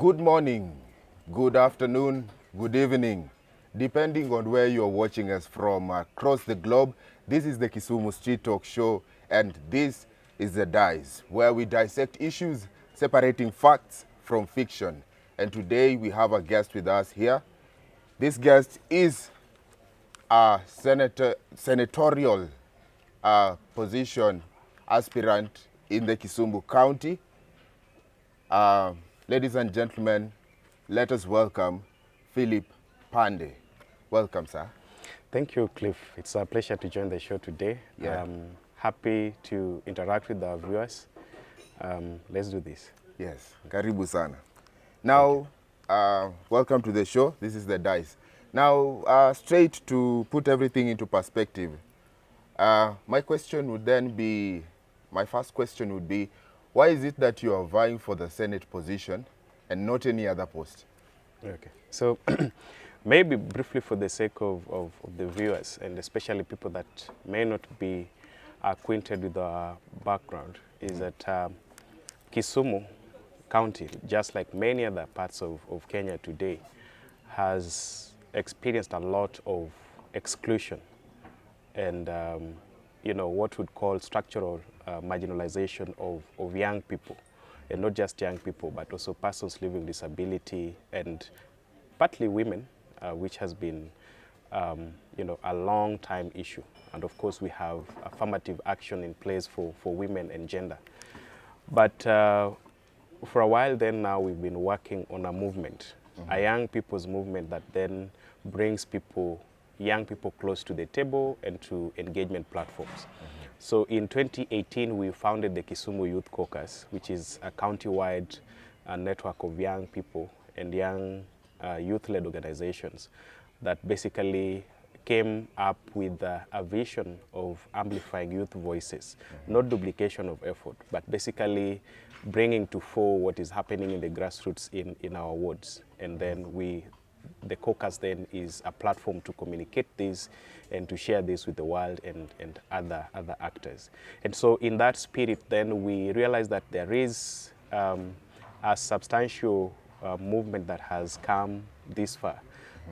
Good morning, good afternoon, good evening, depending on where you're watching us from across the globe. This is the Kisumu Street Talk Show, and this is the Dice, where we dissect issues separating facts from fiction. And today we have a guest with us here. This guest is a senatorial position aspirant in the Kisumu County. Ladies and gentlemen, let us welcome Philip Pande. Welcome, sir. Thank you, Cliff. It's a pleasure to join the show today. Yeah. I'm happy to interact with our viewers. Let's do this. Yes, karibu sana. Now, welcome to the show. This is the Dice. Now, straight to put everything into perspective, my first question would be, why is it that you are vying for the Senate position and not any other post? Okay. So maybe briefly for the sake of the viewers, and especially people that may not be acquainted with our background, is that Kisumu County, just like many other parts of Kenya today, has experienced a lot of exclusion and what we'd call structural marginalization of young people, and not just young people, but also persons living with disability and partly women, which has been a long time issue. And of course, we have affirmative action in place for women and gender. But for a while then now, we've been working on a movement, a young people's movement that then brings young people close to the table and to engagement platforms. So in 2018, we founded the Kisumu Youth Caucus, which is a county-wide network of young people and young youth-led organizations that basically came up with a vision of amplifying youth voices, not duplication of effort, but basically bringing to fore what is happening in the grassroots in our wards. And then the caucus then is a platform to communicate this and to share this with the world and other actors. And so in that spirit, then we realized that there is a substantial movement that has come this far.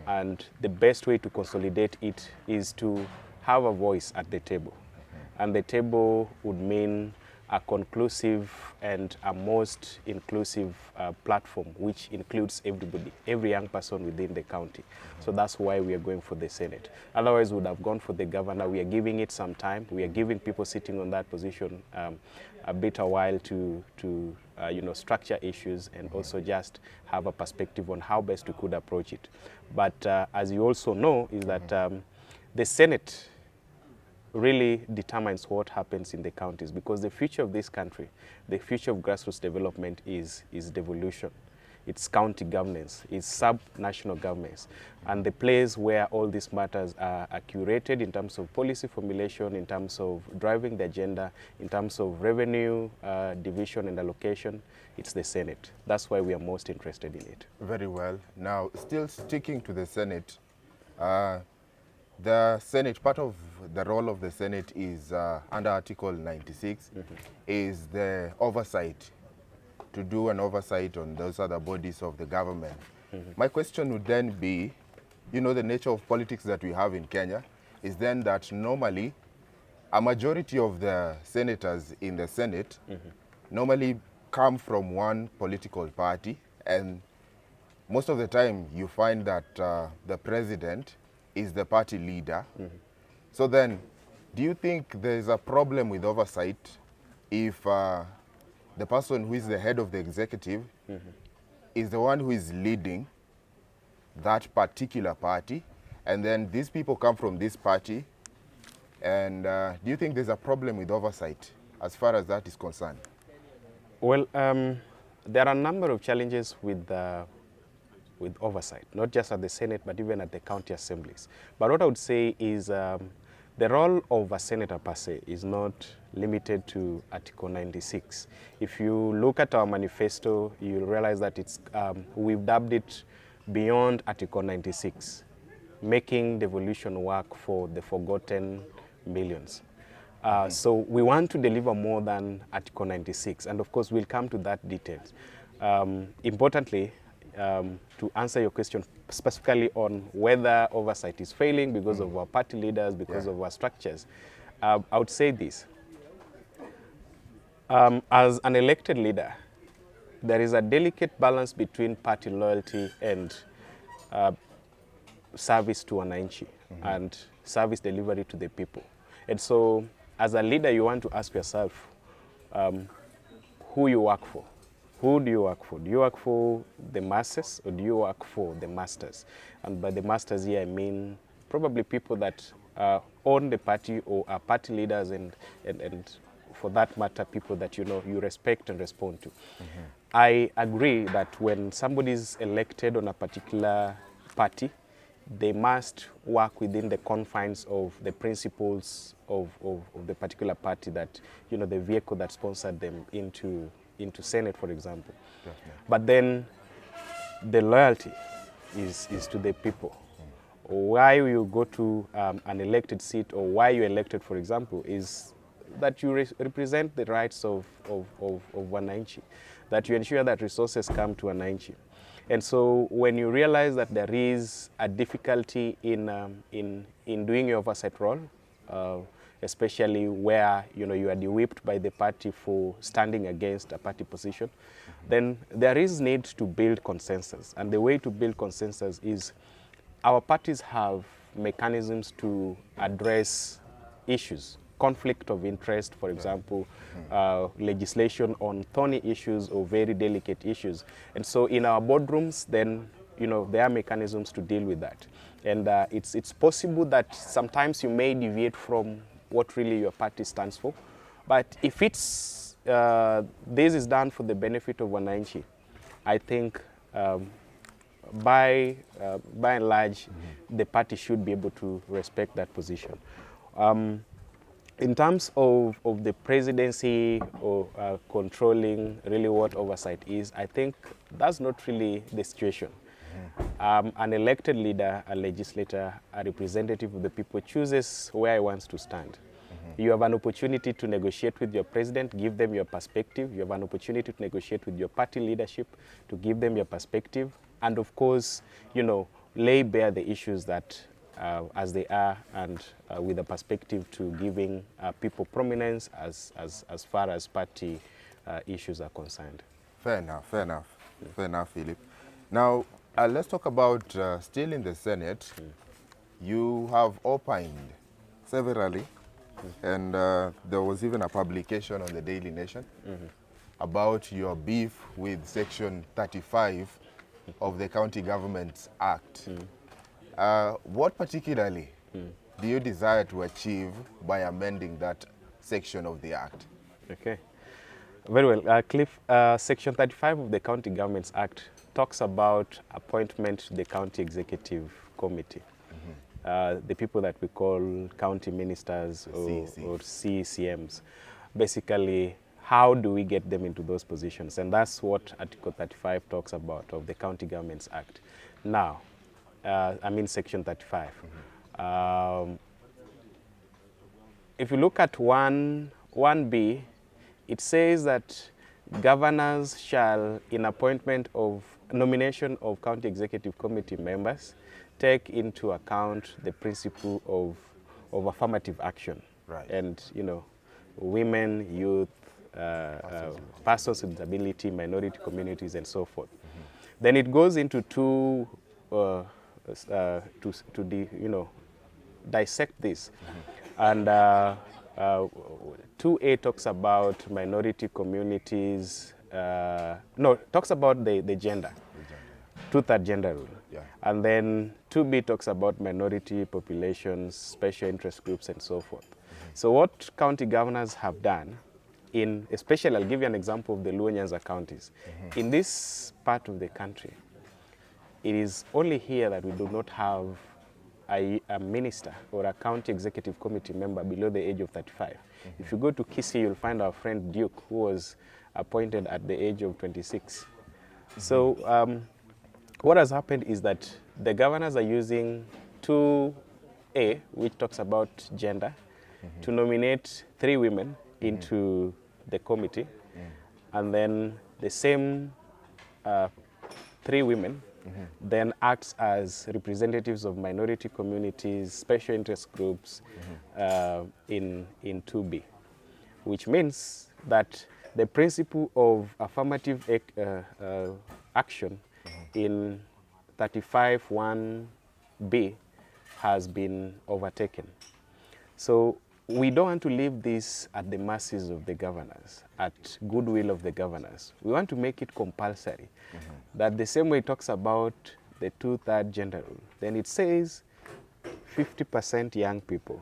And the best way to consolidate it is to have a voice at the table. And the table would mean a conclusive and a most inclusive platform, which includes everybody, every young person within the county. So that's why we are going for the Senate. Otherwise, we would have gone for the governor. We are giving it some time. We are giving people sitting on that position a while to structure issues and also just have a perspective on how best we could approach it. But as you also know, is that the Senate really determines what happens in the counties, because the future of this country, the future of grassroots development is devolution. It's county governance, it's sub-national governments, and the place where all these matters are curated in terms of policy formulation, in terms of driving the agenda, in terms of revenue division and allocation, it's the Senate. That's why we are most interested in it. Very well. Now, still sticking to the Senate, the Senate, part of the role of the Senate is under Article 96, is the oversight, to do an oversight on those other bodies of the government. My question would then be, the nature of politics that we have in Kenya is then that normally a majority of the senators in the Senate normally come from one political party, and most of the time you find that the president is the party leader. So then, do you think there's a problem with oversight if the person who is the head of the executive is the one who is leading that particular party, and then these people come from this party, and do you think there's a problem with oversight as far as that is concerned? Well, there are a number of challenges with oversight, not just at the Senate, but even at the county assemblies. But what I would say is the role of a senator per se is not limited to Article 96. If you look at our manifesto, you'll realize that we've dubbed it beyond Article 96, making devolution work for the forgotten millions. So we want to deliver more than Article 96, and of course we'll come to that details. Importantly, to answer your question specifically on whether oversight is failing because of our party leaders, because of our structures, I would say this. As an elected leader, there is a delicate balance between party loyalty and service to wananchi and service delivery to the people. And so, as a leader, you want to ask yourself who you work for. Who do you work for? Do you work for the masses or do you work for the masters? And by the masters here, I mean probably people that own the party or are party leaders and for that matter, people that you respect and respond to. I agree that when somebody is elected on a particular party, they must work within the confines of the principles of the particular party that, the vehicle that sponsored them into Senate, for example. Definitely. But then the loyalty is to the people. Why you go to an elected seat or why you're elected, for example, is that you represent the rights of wananchi, that you ensure that resources come to wananchi. And so when you realize that there is a difficulty in doing your oversight role, especially where you are de-whipped by the party for standing against a party position, then there is need to build consensus. And the way to build consensus is our parties have mechanisms to address issues. Conflict of interest, for example, legislation on thorny issues or very delicate issues. And so in our boardrooms, then, there are mechanisms to deal with that. And it's possible that sometimes you may deviate from what really your party stands for. But if this is done for the benefit of wananchi, I think by and large, the party should be able to respect that position. In terms of the presidency or controlling really what oversight is, I think that's not really the situation. An elected leader, a legislator, a representative of the people chooses where he wants to stand. You have an opportunity to negotiate with your president, give them your perspective. You have an opportunity to negotiate with your party leadership, to give them your perspective. And of course, lay bare the issues that as they are and with a perspective to giving people prominence as far as party issues are concerned. Fair enough, fair enough. Fair enough, Philip. Now, let's talk about still in the Senate. You have opined severally, and there was even a publication on the Daily Nation about your beef with Section 35 of the County Governments Act. What particularly do you desire to achieve by amending that section of the Act? Okay. Very well. Cliff, Section 35 of the County Governments Act talks about appointment to the County Executive Committee. The people that we call county ministers or CECMs. Basically, how do we get them into those positions? And that's what Article 35 talks about of the County Governments Act. Now, Section 35. If you look at 1B, it says that governors shall, in nomination of county executive committee members, take into account the principle of affirmative action. Right. And, women, youth, persons with disability, minority communities, and so forth. Then it goes into two dissect this. And 2A talks about minority communities, talks about the gender, two-third gender rule. Yeah. And then 2B talks about minority populations, special interest groups, and so forth. So what county governors have done, especially I'll give you an example of the Luo Nyanza counties. In this part of the country, it is only here that we do not have a minister or a county executive committee member below the age of 35. If you go to Kisii, you'll find our friend Duke, who was appointed at the age of 26. So what has happened is that the governors are using 2A, which talks about gender, to nominate 3 women into the committee. And then the same 3 women, then acts as representatives of minority communities, special interest groups in 2B, which means that the principle of affirmative action in 35(1)B has been overtaken. So we don't want to leave this at the mercies of the governors, at goodwill of the governors. We want to make it compulsory. That the same way it talks about the 2/3 gender rule, then it says 50% young people.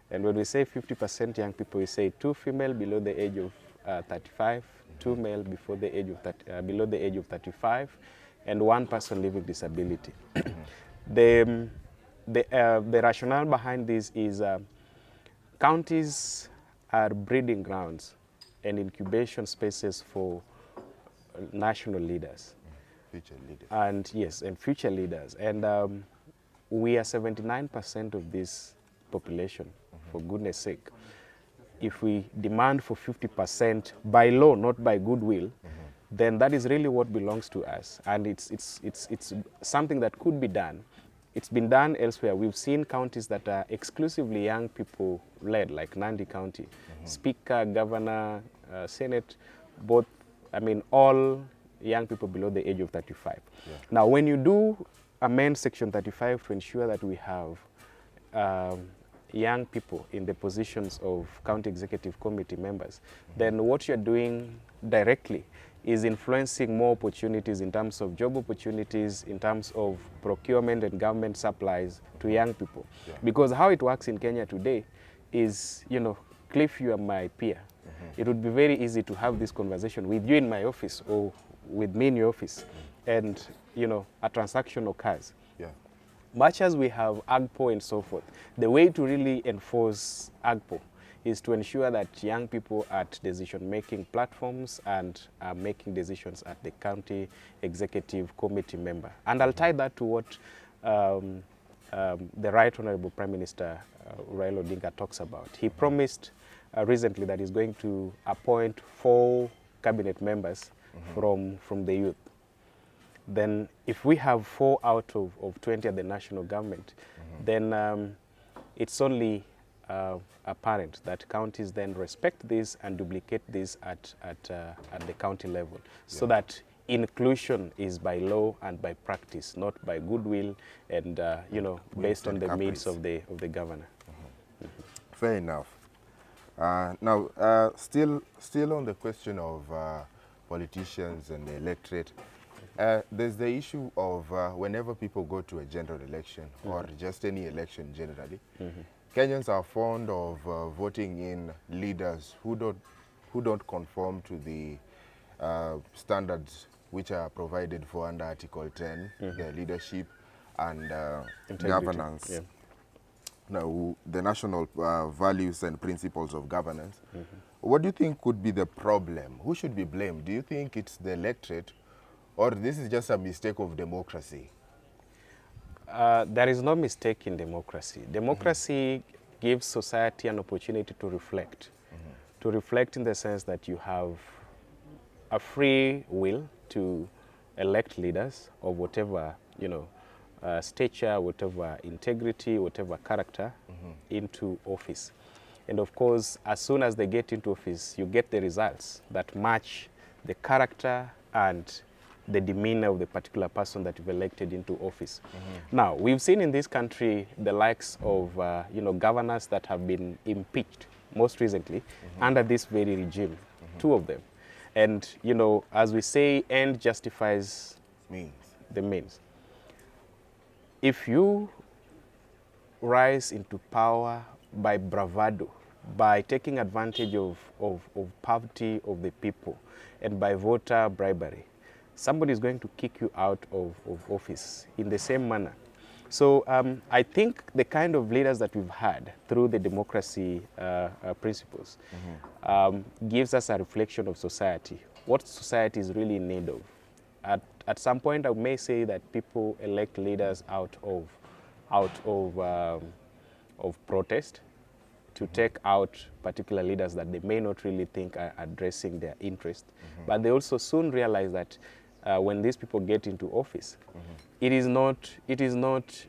And when we say 50% young people, we say 2 female below the age of 35, 2 male before the age of below the age of 35, and 1 person living with disability. The rationale behind this is counties are breeding grounds and incubation spaces for national leaders. Future leaders. And yes, and future leaders. And we are 79% of this population, for goodness sake. If we demand for 50% by law, not by goodwill, then that is really what belongs to us. And it's something that could be done. It's been done elsewhere. We've seen counties that are exclusively young people led, like Nandi County. Speaker, governor, Senate, both, I mean, all young people below the age of 35. Yeah. Now, when you do amend Section 35 to ensure that we have young people in the positions of county executive committee members, then what you're doing directly is influencing more opportunities in terms of job opportunities, in terms of procurement and government supplies to young people. Yeah. Because how it works in Kenya today is, you know, Cliff, you are my peer. It would be very easy to have this conversation with you in my office or with me in your office, and, you know, a transaction occurs. Yeah. Much as we have AGPO and so forth, the way to really enforce AGPO is to ensure that young people at decision-making platforms and are making decisions at the county executive committee member. And I'll tie that to what the Right Honorable Prime Minister Raila Odinga talks about. He promised recently that he's going to appoint 4 cabinet members from the youth. Then if we have 4 out of 20 at the national government, then it's only apparent that counties then respect this and duplicate this at the county level, so that inclusion is by law and by practice, not by goodwill and you know, based on the needs of the governor. Fair enough. Now, still on the question of politicians and the electorate, there's the issue of whenever people go to a general election or just any election generally, Kenyans are fond of voting in leaders who don't conform to the standards which are provided for under Article 10, the leadership and governance. Yeah. Now, the national values and principles of governance. What do you think could be the problem? Who should be blamed? Do you think it's the electorate, or this is just a mistake of democracy? There is no mistake in democracy. Democracy gives society an opportunity to reflect. To reflect in the sense that you have a free will to elect leaders of whatever, you know, stature, whatever integrity, whatever character into office. And of course, as soon as they get into office, you get the results that match the character and the demeanor of the particular person that you've elected into office. Now, we've seen in this country the likes of you know, governors that have been impeached most recently under this very regime, 2 of them. And, you know, as we say, end justifies the means. If you rise into power by bravado, by taking advantage of poverty of the people, and by voter bribery, somebody is going to kick you out of office in the same manner. So I think the kind of leaders that we've had through the democracy principles gives us a reflection of society, what society is really in need of. At some point, I may say that people elect leaders out of protest to take out particular leaders that they may not really think are addressing their interest. But they also soon realize that when these people get into office. It is not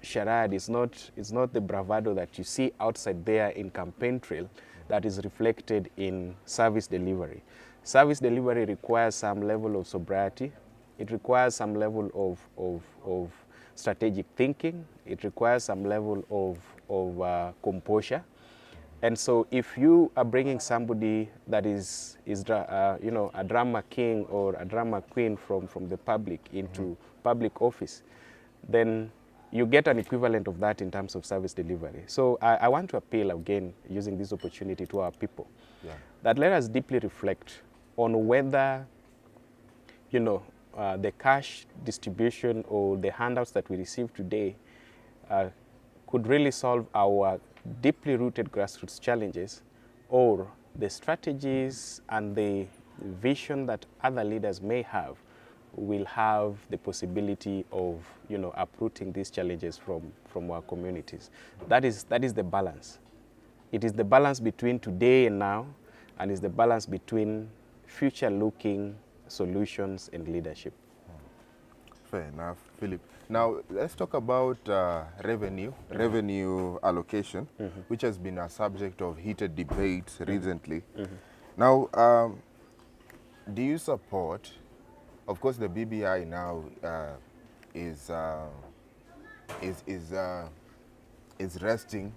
charade, it's not the bravado that you see outside there in campaign trail that is reflected in service delivery. Service delivery requires some level of sobriety. It requires some level of strategic thinking. It requires some level of composure. And so if you are bringing somebody that is you know, a drama king or a drama queen from the public into public office, then you get an equivalent of that in terms of service delivery. So I want to appeal again, using this opportunity, to our people, that let us deeply reflect on whether, you know, the cash distribution or the handouts that we receive today could really solve our deeply rooted grassroots challenges, or the strategies and the vision that other leaders may have will have the possibility of, you know, uprooting these challenges from our communities. That is the balance. It is the balance between today and now, and is the balance between future-looking solutions and leadership. Fair enough, Philip. Now, let's talk about revenue allocation, which has been a subject of heated debates recently. Now, do you support, of course, the BBI now is resting.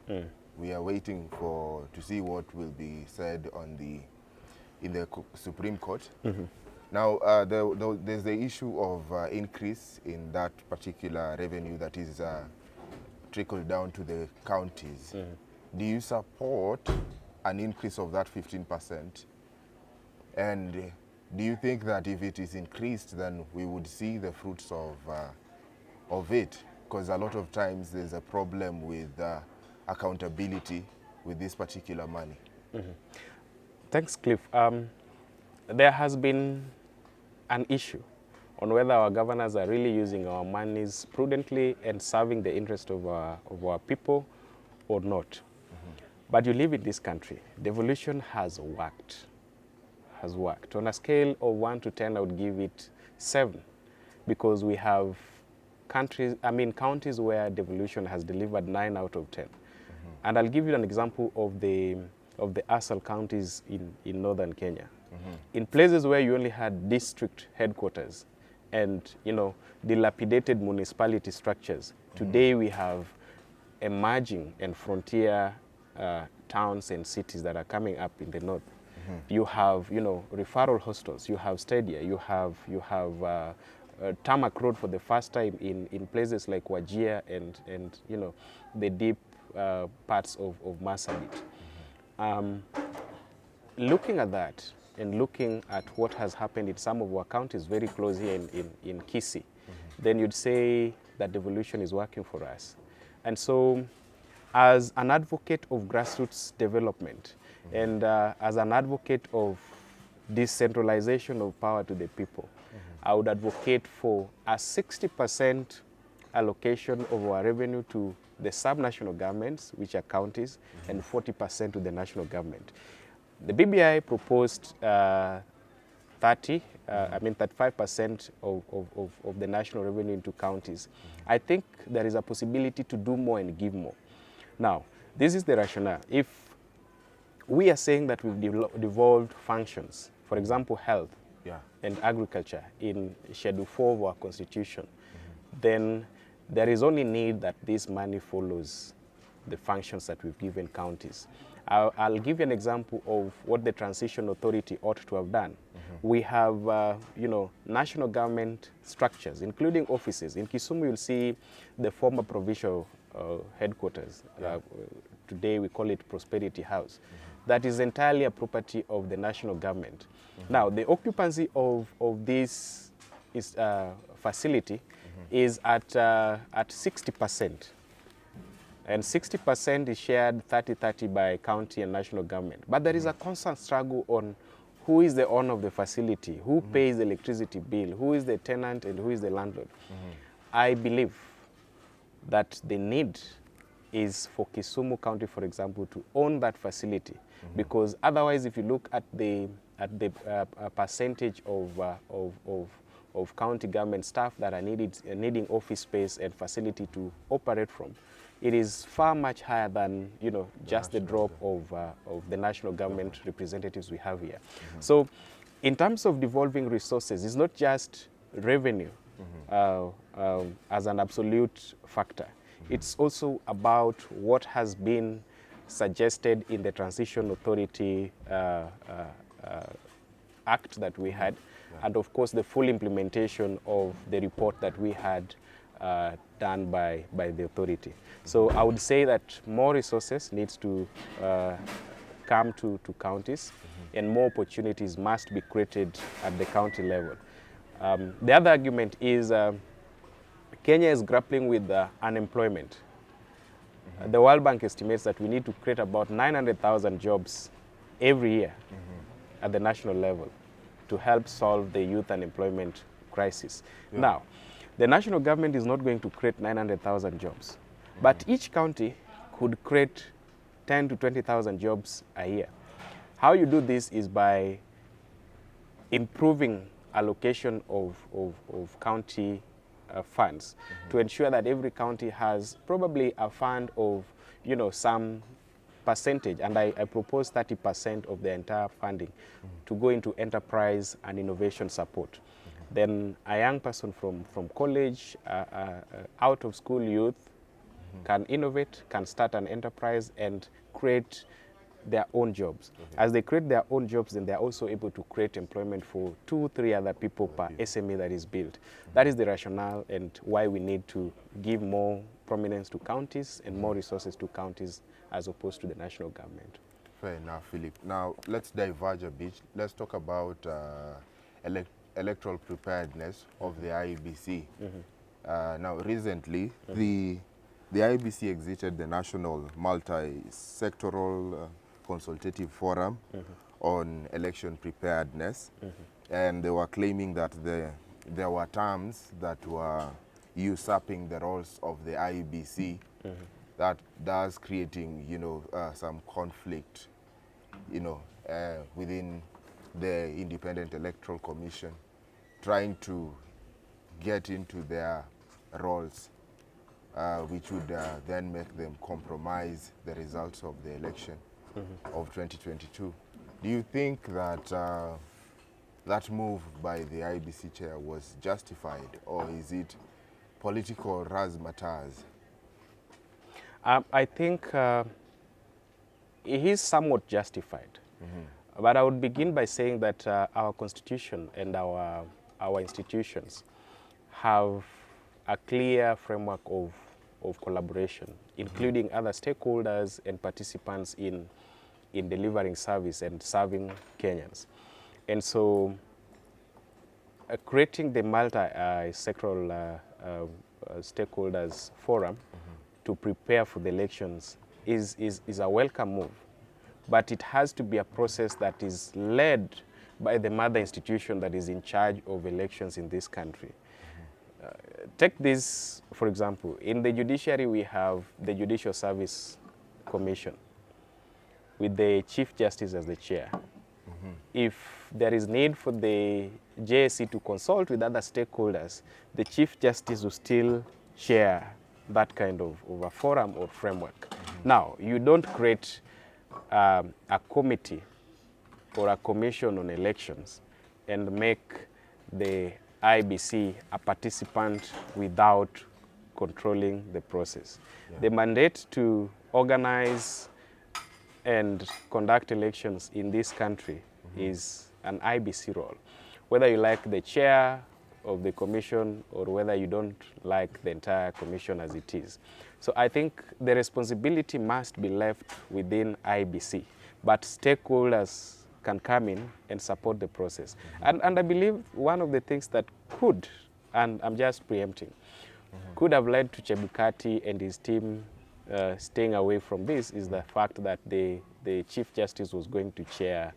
We are waiting to see what will be said in the Supreme Court. Now, there's the issue of increase in that particular revenue that is trickled down to the counties. Do you support an increase of that 15%? And do you think that if it is increased, then we would see the fruits of it? Because a lot of times there's a problem with accountability with this particular money. Thanks, Cliff. There has been an issue on whether our governors are really using our monies prudently and serving the interest of our people or not. But you live in this country. Devolution has worked. On a scale of 1 to 10, I would give it 7, because we have counties where devolution has delivered 9 out of 10. And I'll give you an example of the ASAL counties in northern Kenya. In places where you only had district headquarters and, you know, dilapidated municipality structures, today we have emerging and frontier towns and cities that are coming up in the north. You have, you know, referral hostels, you have stadia, you have tarmac road for the first time in places like Wajir and you know, the deep parts of Marsabit. Looking at that and looking at what has happened in some of our counties very close here in Kisii, then you'd say that devolution is working for us. And so, as an advocate of grassroots development and as an advocate of decentralization of power to the people, I would advocate for a 60% allocation of our revenue to the sub-national governments, which are counties, and 40% to the national government. The BBI proposed 35% of the national revenue into counties. I think there is a possibility to do more and give more. Now, this is the rationale. If we are saying that we've devolved functions, for example, health and agriculture in Schedule 4 of our Constitution, then there is only need that this money follows the functions that we've given counties. I'll give you an example of what the Transition Authority ought to have done. We have, you know, national government structures, including offices. In Kisumu, you'll see the former provincial headquarters. Today, we call it Prosperity House. That is entirely a property of the national government. Now, the occupancy of this facility is at 60%. And 60% is shared 30-30 by county and national government. But there is a constant struggle on who is the owner of the facility, who pays the electricity bill, who is the tenant and who is the landlord. I believe that the need is for Kisumu County, for example, to own that facility. Because otherwise, if you look at the percentage of of county government staff that are needing office space and facility to operate from, it is far much higher than just the drop of the national government representatives we have here. So in terms of devolving resources, it's not just revenue as an absolute factor. It's also about what has been suggested in the Transition Authority Act that we had, and of course the full implementation of the report that we had done by the authority. So I would say that more resources needs to come to counties, and more opportunities must be created at the county level. The other argument is Kenya is grappling with unemployment. The World Bank estimates that we need to create about 900,000 jobs every year at the national level to help solve the youth unemployment crisis. Now, the national government is not going to create 900,000 jobs, but each county could create 10 to 20,000 jobs a year. How you do this is by improving allocation of county funds to ensure that every county has probably a fund of some percentage, and I propose 30% of the entire funding to go into enterprise and innovation support. Then a young person from college, out of school youth can innovate, can start an enterprise and create their own jobs. As they create their own jobs, then they're also able to create employment for 2-3 other people per SME that is built. That is the rationale and why we need to give more prominence to counties and more resources to counties as opposed to the national government. Fair enough, Philip. Now, let's diverge a bit. Let's talk about electoral preparedness of the IEBC. Now, recently, the IEBC exited the National Multi-Sectoral Consultative Forum on election preparedness, and they were claiming that there were terms that were usurping the roles of the IEBC, that does creating some conflict within the Independent Electoral Commission, trying to get into their roles, which would then make them compromise the results of the election of 2022. Do you think that that move by the IBC chair was justified, or is it political razzmatazz? I think it is somewhat justified. But I would begin by saying that our constitution and our institutions have a clear framework of collaboration, including other stakeholders and participants in delivering service and serving Kenyans. And so creating the multi-sectoral stakeholders forum to prepare for the elections is a welcome move. But it has to be a process that is led by the mother institution that is in charge of elections in this country. Take this, for example. In the judiciary, we have the Judicial Service Commission with the Chief Justice as the chair. If there is need for the JSC to consult with other stakeholders, the Chief Justice will still chair that kind of a forum or framework. Now, you don't create a committee or a commission on elections and make the IBC a participant without controlling the process. The mandate to organize and conduct elections in this country is an IBC role. Whether you like the chair of the commission or whether you don't like the entire commission as it is. So I think the responsibility must be left within IBC, but stakeholders can come in and support the process. And I believe one of the things that could, and I'm just preempting, could have led to Chebukati and his team staying away from this is the fact that the Chief Justice was going to chair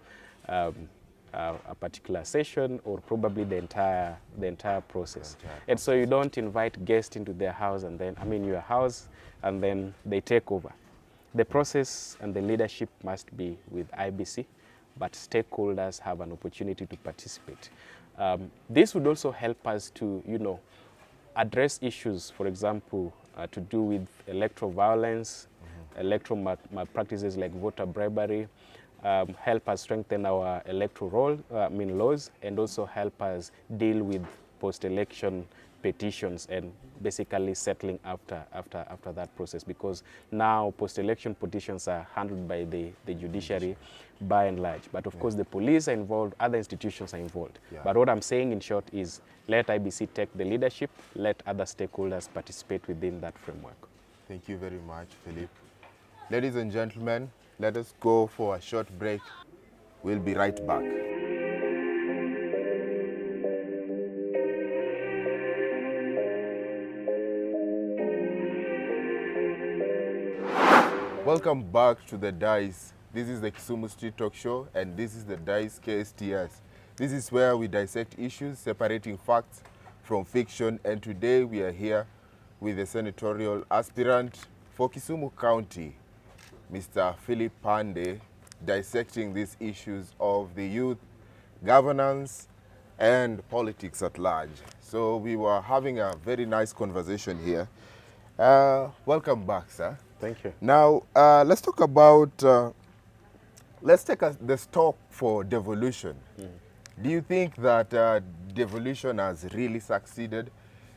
a particular session or probably the entire process. And so you don't invite guests into their house and then, your house, and then they take over. The process and the leadership must be with IBC, but stakeholders have an opportunity to participate. This would also help us to, address issues, for example, to do with electoral violence, electoral malpractices like voter bribery, help us strengthen our electoral laws, and also help us deal with post-election petitions and basically settling after that process, because now post-election petitions are handled by the judiciary by and large. But of course the police are involved, other institutions are involved. But what I'm saying in short is let IBC take the leadership, let other stakeholders participate within that framework. Thank you very much, Philip. Ladies and gentlemen, let us go for a short break. We'll be right back. Welcome back to the Dice. This is the Kisumu Street Talk Show, and this is the Dice KSTS. This is where we dissect issues, separating facts from fiction, and today we are here with the Senatorial Aspirant for Kisumu County, Mr. Philip Pande, dissecting these issues of the youth, governance, and politics at large. So we were having a very nice conversation here. Welcome back, sir. Thank you. Now, let's talk about, let's take the stock for devolution. Do you think that devolution has really succeeded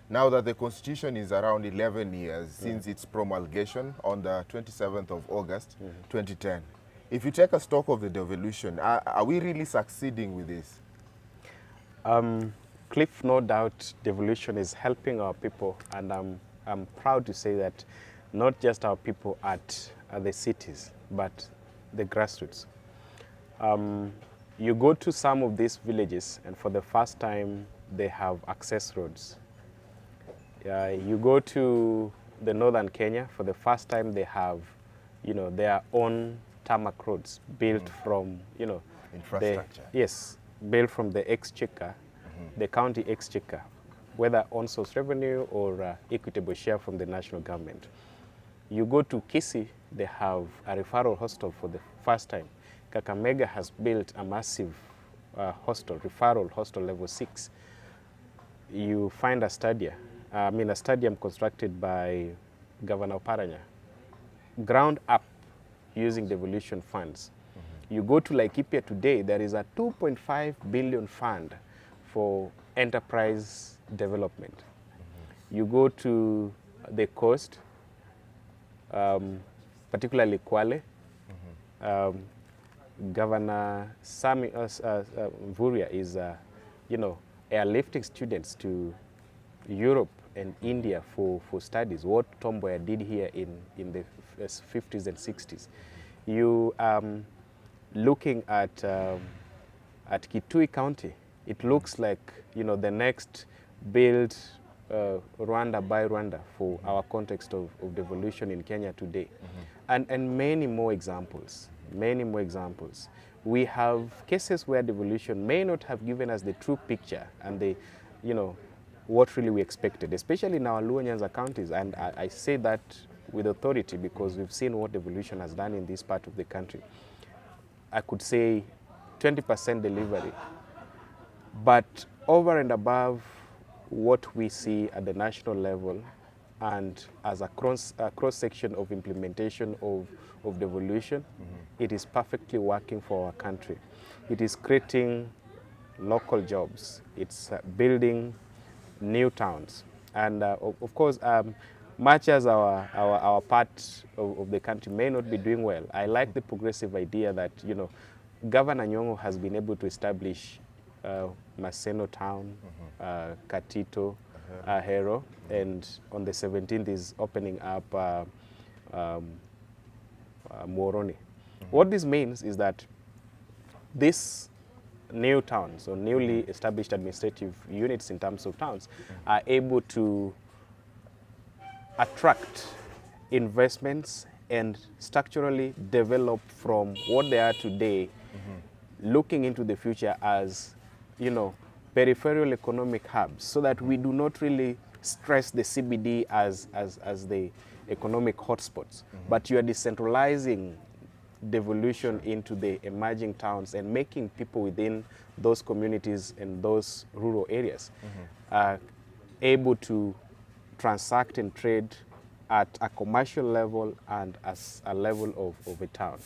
now that the Constitution is around 11 years since its promulgation on the 27th of August, 2010? If you take a stock of the devolution, are we really succeeding with this? Cliff, no doubt devolution is helping our people, and I'm proud to say that not just our people at the cities, but the grassroots. You go to some of these villages, and for the first time, they have access roads. You go to the northern Kenya, for the first time, they have, their own tarmac roads built from, infrastructure. Yes, built from the exchequer, the county exchequer, whether on-source revenue or equitable share from the national government. You go to Kisii, they have a referral hostel for the first time. Kakamega has built a massive hostel, referral hostel level 6. You find a stadium constructed by Governor Paranya, ground up using devolution funds. You go to Laikipia today, there is a 2.5 billion fund for enterprise development. You go to the coast, particularly Kwale, Governor Sami Mvurya is, airlifting students to Europe and India for studies, what Tom Mboya did here in the 50s and 60s. You looking at Kitui County, it looks like, the next build Rwanda by Rwanda for our context of devolution in Kenya today. And many more examples, We have cases where devolution may not have given us the true picture and the, what really we expected, especially in our Luo Nyanza counties. And I say that with authority because we've seen what devolution has done in this part of the country. I could say 20% delivery, but over and above what we see at the national level and as a cross-section of implementation of devolution, it is perfectly working for our country. It is creating local jobs. It's building new towns. And of course, much as our part of the country may not be doing well, I like the progressive idea that, Governor Nyong'o has been able to establish Maseno Town, Katito, Ahero, and on the 17th is opening up Moroni. What this means is that these new towns, or newly established administrative units in terms of towns, are able to attract investments and structurally develop from what they are today, looking into the future as, peripheral economic hubs, so that we do not really stress the CBD as the economic hotspots, but you are decentralizing devolution into the emerging towns and making people within those communities and those rural areas able to transact and trade at a commercial level and as a level of a town.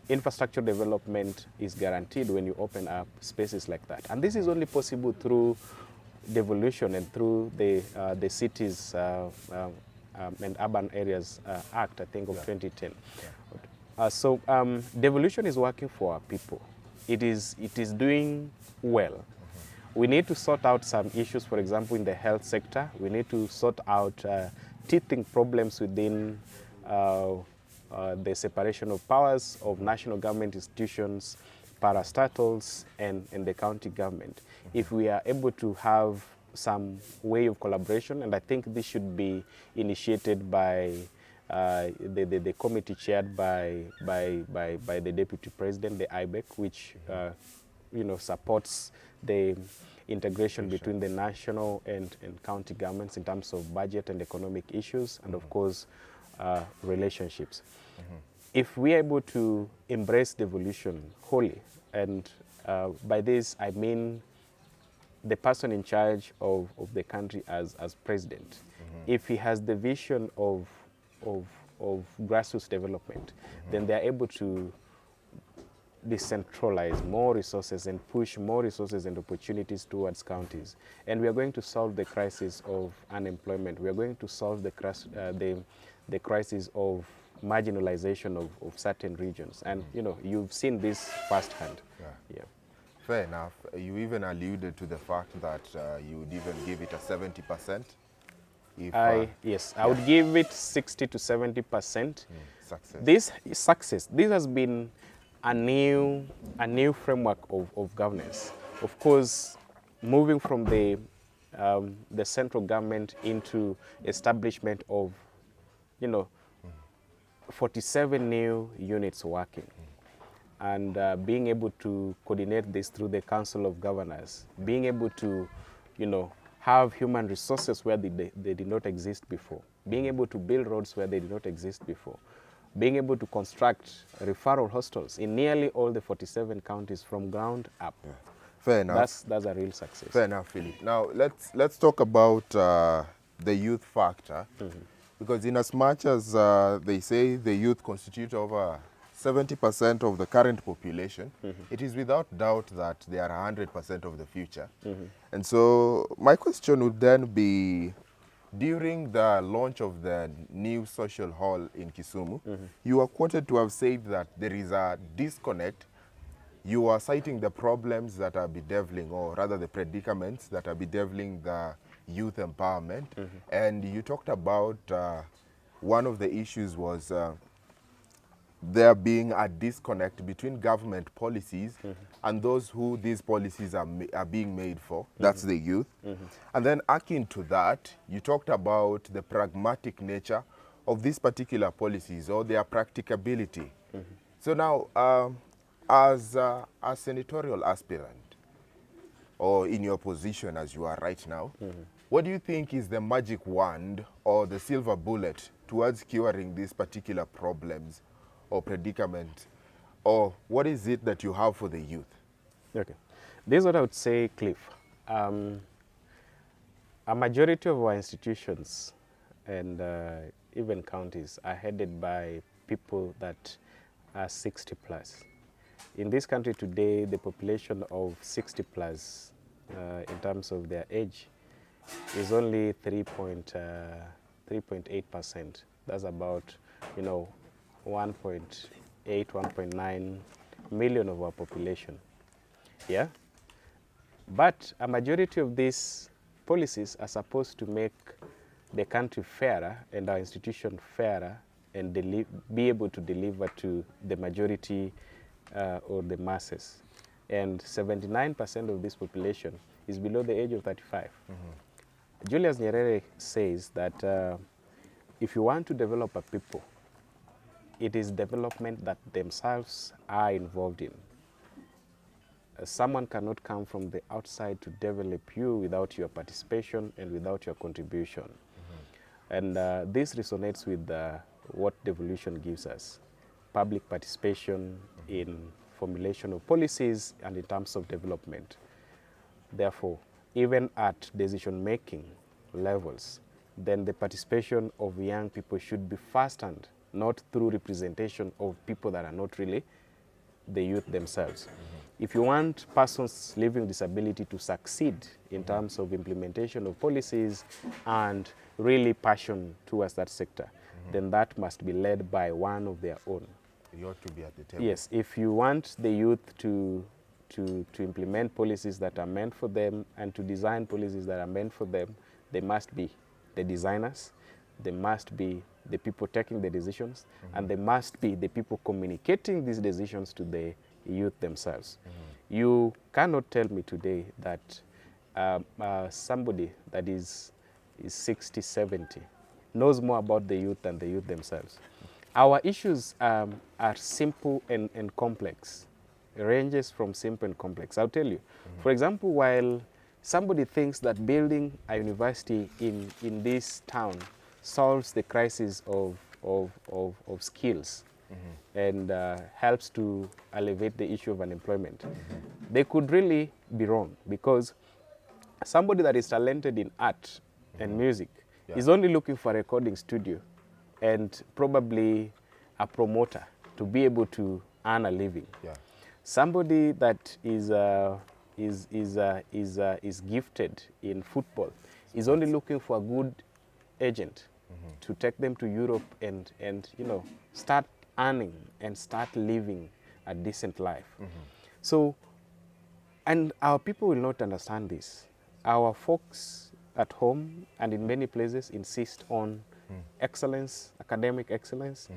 Infrastructure development is guaranteed when you open up spaces like that. And this is only possible through devolution and through the Cities and Urban Areas Act, I think, of 2010. So devolution is working for our people. It is doing well. We need to sort out some issues, for example, in the health sector. We need to sort out teething problems within the separation of powers of national government institutions, parastatals, and the county government. If we are able to have some way of collaboration, and I think this should be initiated by the committee chaired by the Deputy President, the IBEC, which supports the integration between the national and county governments in terms of budget and economic issues, and of course relationships. If we are able to embrace devolution wholly, and by this I mean the person in charge of the country as president, if he has the vision of grassroots development, then they are able to decentralize more resources and push more resources and opportunities towards counties. And we are going to solve the crisis of unemployment. We are going to solve the crisis of marginalization of certain regions. And you've seen this firsthand. Yeah. Fair enough. You even alluded to the fact that you would even give it a 70%. Yes, I would give it 60 to 70%. Success. This is success. This has been a new framework of governance. Of course, moving from the central government into establishment of 47 new units working, and being able to coordinate this through the Council of Governors, being able to have human resources where they did not exist before, being able to build roads where they did not exist before, being able to construct referral hostels in nearly all the 47 counties from ground up. Yeah. Fair enough. That's a real success. Fair enough, Philip. Now let's talk about the youth factor, because in as much as they say the youth constitute over 70% of the current population, it is without doubt that they are 100% of the future. And so my question would then be, during the launch of the new social hall in Kisumu, you are quoted to have said that there is a disconnect. You are citing the problems that are bedeviling, or rather the predicaments that are bedeviling the youth empowerment. And you talked about one of the issues was there being a disconnect between government policies and those who these policies are being made for. That's the youth. And then akin to that, you talked about the pragmatic nature of these particular policies, or their practicability. So now, as a senatorial aspirant, or in your position as you are right now, what do you think is the magic wand or the silver bullet towards curing these particular problems or predicament, or what is it that you have for the youth? Okay, this is what I would say, Cliff. A majority of our institutions and even counties are headed by people that are 60 plus. In this country today, the population of 60 plus in terms of their age is only 3.8%. That's about 1.8, 1.9 million of our population. Yeah? But a majority of these policies are supposed to make the country fairer and our institution fairer and be able to deliver to the majority or the masses. And 79% of this population is below the age of 35. Julius Nyerere says that if you want to develop a people, it is development that themselves are involved in. Someone cannot come from the outside to develop you without your participation and without your contribution. And this resonates with what devolution gives us. public participation in formulation of policies and in terms of development. Therefore, even at decision-making levels, then the participation of young people should be first-hand, not through representation of people that are not really the youth themselves. If you want persons living with disability to succeed in terms of implementation of policies and really passion towards that sector, then that must be led by one of their own. You ought to be at the table. Yes, if you want the youth to implement policies that are meant for them and to design policies that are meant for them, they must be the designers, they must be the people taking the decisions, and they must be the people communicating these decisions to the youth themselves. You cannot tell me today that somebody that is 60, 70 knows more about the youth than the youth themselves. Our issues are simple and complex. It ranges from simple and complex. I'll tell you. For example, while somebody thinks that building a university in this town solves the crisis of skills and helps to alleviate the issue of unemployment, they could really be wrong, because somebody that is talented in art and music is only looking for a recording studio and probably a promoter to be able to earn a living. Somebody that is gifted in football is only looking for a good agent to take them to Europe and start earning and start living a decent life. So, and our people will not understand this. Our folks at home and in many places insist on excellence, academic excellence,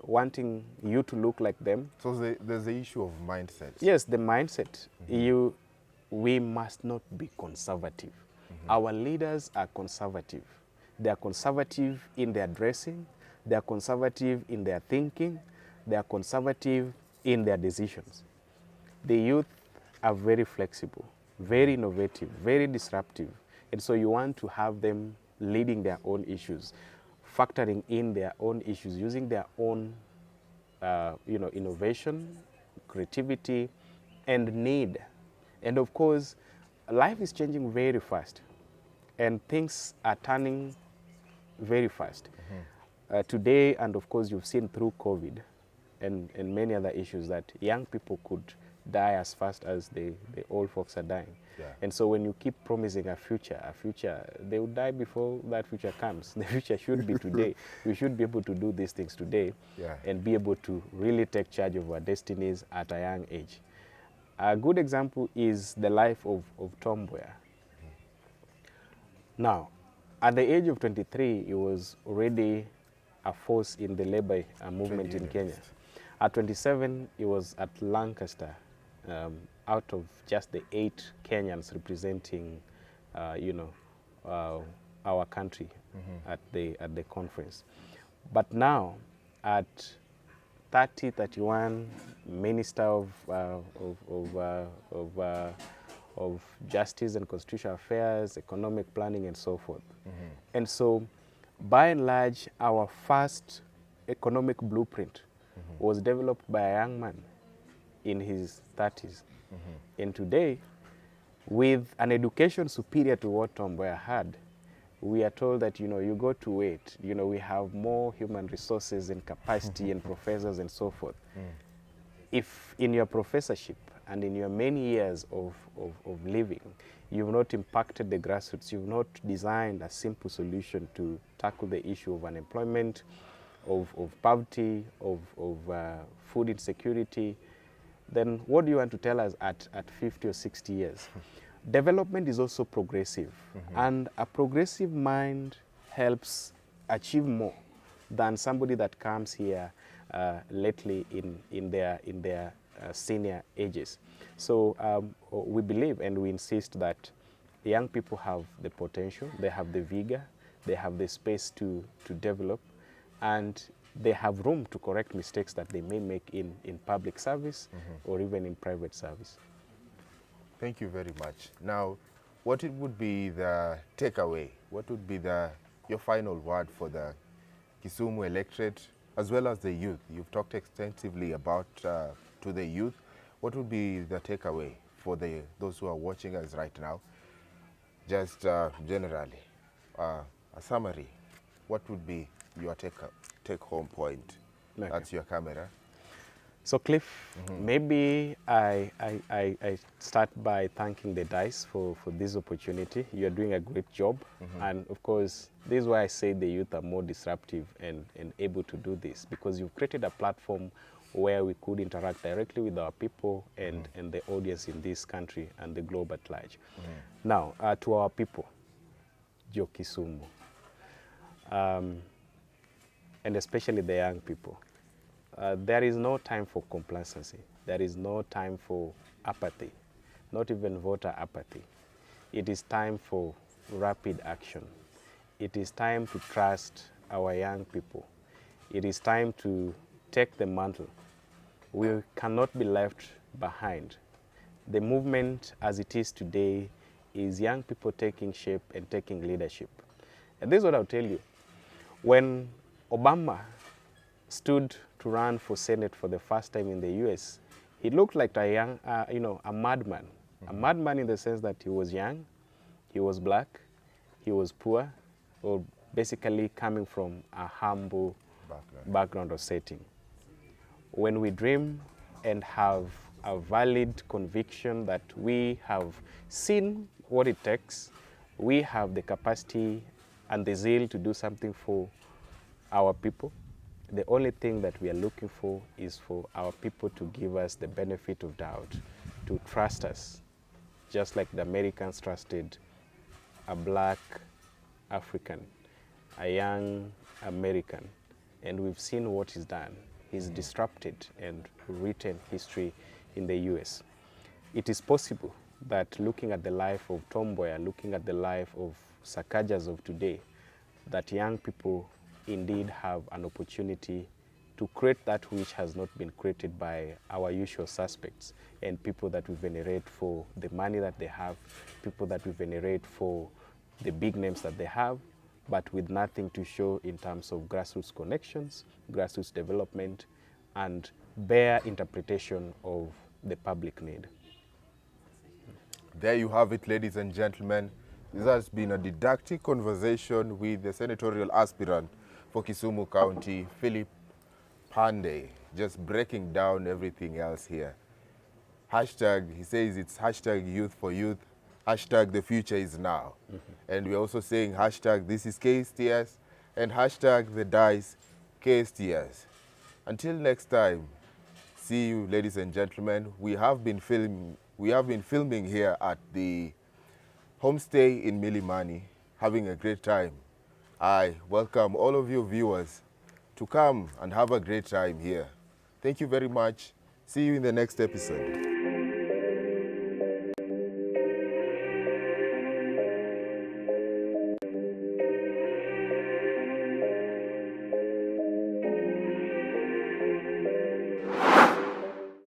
wanting you to look like them. So there's the issue of mindset. Yes, the mindset. We must not be conservative. Our leaders are conservative. They are conservative in their dressing, they are conservative in their thinking, they are conservative in their decisions. The youth are very flexible, very innovative, very disruptive. And so you want to have them leading their own issues, factoring in their own issues, using their own innovation, creativity, and need. And of course, life is changing very fast, and things are turning very fast. Today, and of course, you've seen through COVID and many other issues that young people could die as fast as the old folks are dying. And so when you keep promising a future, they will die before that future comes. The future should be today. We should be able to do these things today and be able to really take charge of our destinies at a young age. A good example is the life of Tom Mboya. Now, at the age of 23, he was already a force in the labor movement in Kenya. At 27, he was at Lancaster, out of just the 8 Kenyans representing, our country at the conference. But now, at 30, 31, Minister of Justice and Constitutional Affairs, Economic Planning, and so forth. And so, by and large, our first economic blueprint was developed by a young man in his 30s. And today, with an education superior to what Tom Mboya had, we are told that, you go to wait. We have more human resources and capacity and professors and so forth. If in your professorship and in your many years of living, you've not impacted the grassroots, you've not designed a simple solution to tackle the issue of unemployment, of poverty, of food insecurity, then what do you want to tell us at 50 or 60 years? Development is also progressive, and a progressive mind helps achieve more than somebody that comes here lately in their senior ages. So we believe and we insist that young people have the potential, they have the vigor, they have the space to develop, and they have room to correct mistakes that they may make in public service or even in private service. Thank you very much. Now, what would be the takeaway? What would be your final word for the Kisumu electorate as well as the youth. You've talked extensively about to the youth. What would be the takeaway for those who are watching us right now? Just generally, a summary. What would be your take-home point? Okay. That's your camera. So Cliff, maybe I start by thanking the Dice for this opportunity. You're doing a great job. And of course, this is why I say the youth are more disruptive and able to do this, because you've created a platform where we could interact directly with our people and the audience in this country and the globe at large. Now, to our people, Jo Kisumu, and especially the young people, there is no time for complacency. There is no time for apathy, not even voter apathy. It is time for rapid action. It is time to trust our young people. It is time to take the mantle. We cannot be left behind. The movement as it is today is young people taking shape and taking leadership. And this is what I'll tell you. When Obama stood to run for Senate for the first time in the US, he looked like a young, a madman. A madman in the sense that he was young, he was black, he was poor, or basically coming from a humble background or setting. When we dream and have a valid conviction that we have seen what it takes, we have the capacity and the zeal to do something for our people, the only thing that we are looking for is for our people to give us the benefit of doubt, to trust us, just like the Americans trusted a black African, a young American, and we've seen what he's done. He's disrupted and written history in the US. It is possible that looking at the life of Tom Mboya, looking at the life of Sakajas of today, that young people indeed have an opportunity to create that which has not been created by our usual suspects and people that we venerate for the money that they have, people that we venerate for the big names that they have, but with nothing to show in terms of grassroots connections, grassroots development, and bare interpretation of the public need. There you have it, ladies and gentlemen. This has been a didactic conversation with the Senatorial Aspirant for Kisumu County, Philip Pande, just breaking down everything else here. Hashtag, he says it's hashtag youth for youth, hashtag the future is now. And we're also saying hashtag this is KSTS and hashtag the Dice KSTS. Until next time, see you, ladies and gentlemen. We have been filming here at the homestay in Milimani, having a great time. I welcome all of you viewers to come and have a great time here. Thank you very much. See you in the next episode.